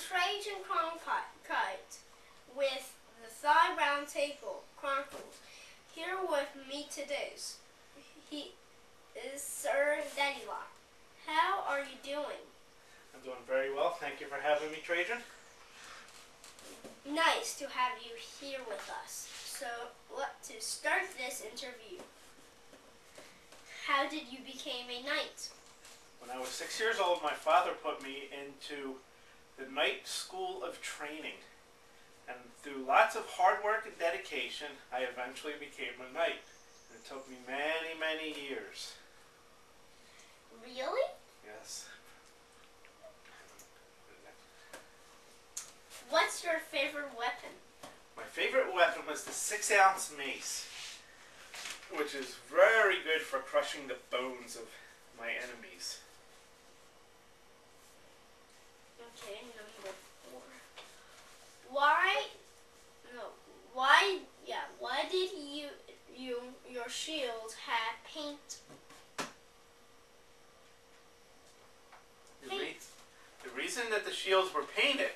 Trajan Cronkite with the Thigh Round Table Chronicles. Here with me today, he is Sir Daddy-Lot. How are you doing? I'm doing very well. Thank you for having me, Trajan. Nice to have you here with us. So, to start this interview, how did you become a knight? When I was 6 years old, my father put me into the Knight School of Training. And through lots of hard work and dedication, I eventually became a knight. And it took me many, many years. Really? Yes. What's your favorite weapon? My favorite weapon was the 6-ounce mace, which is very good for crushing the bones of my enemies. Okay, number 4. Why did your shield have paint? The reason that the shields were painted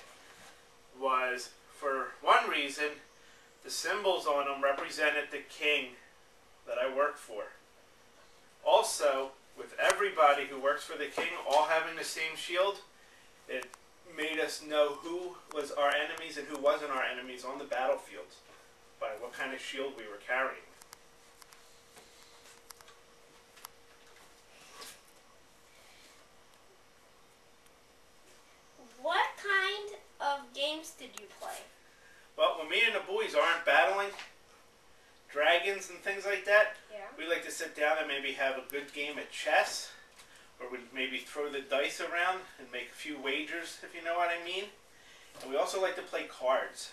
was, for one reason, the symbols on them represented the king that I worked for. Also, with everybody who works for the king all having the same shield, it made us know who was our enemies and who wasn't our enemies on the battlefield by what kind of shield we were carrying. What kind of games did you play? Well, when me and the boys aren't battling dragons and things like that, we like to sit down and maybe have a good game of chess, or we'd maybe throw the dice around and make a few wagers, if you know what I mean. And we also like to play cards.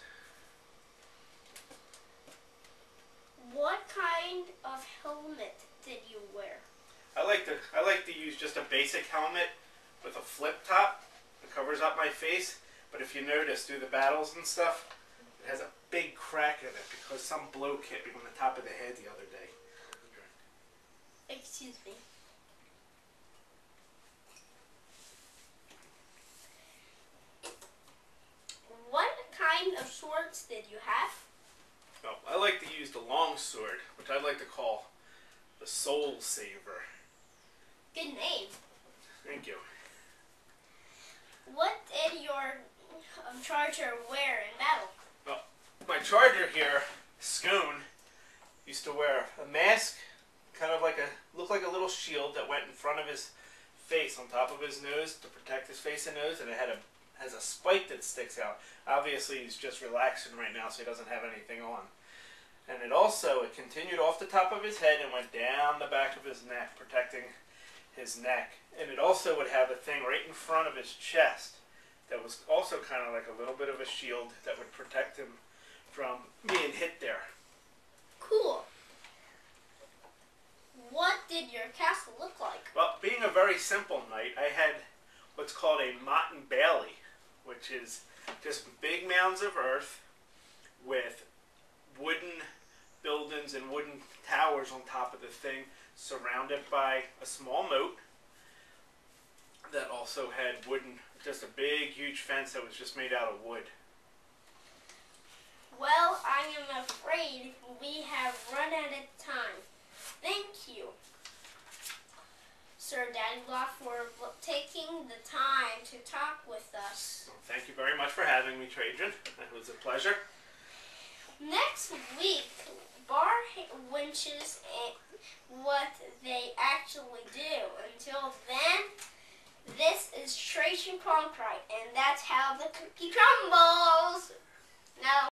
What kind of helmet did you wear? I like to use just a basic helmet with a flip top that covers up my face. But if you notice through the battles and stuff, it has a big crack in it because some bloke hit me on the top of the head the other day. Excuse me. What kind of swords did you have? Well, I like to use the long sword, which I like to call the Soul Saver. Good name. Thank you. What did your charger wear in battle? Well, my charger here, Scoon, used to wear a mask, kind of like looked like a little shield that went in front of his face, on top of his nose, to protect his face and nose, and it has a spike that sticks out. Obviously, he's just relaxing right now, so he doesn't have anything on. And it continued off the top of his head and went down the back of his neck, protecting his neck. And it also would have a thing right in front of his chest that was also kind of like a little bit of a shield that would protect him from being hit there. Cool. What did your castle look like? Well, being a very simple knight, I had what's called a motte and bailey, which is just big mounds of earth with wooden buildings and wooden towers on top of the thing, surrounded by a small moat that also had just a big, huge fence that was just made out of wood. Well, I am afraid we have run out of time. Thank you, Sir Daddy-Lot, for taking the time to talk with us. Well, thank you very much for having me, Trajan. It was a pleasure. Next week, bar winches and what they actually do. Until then, this is Trajan Cronkite, and that's how the cookie crumbles. Now.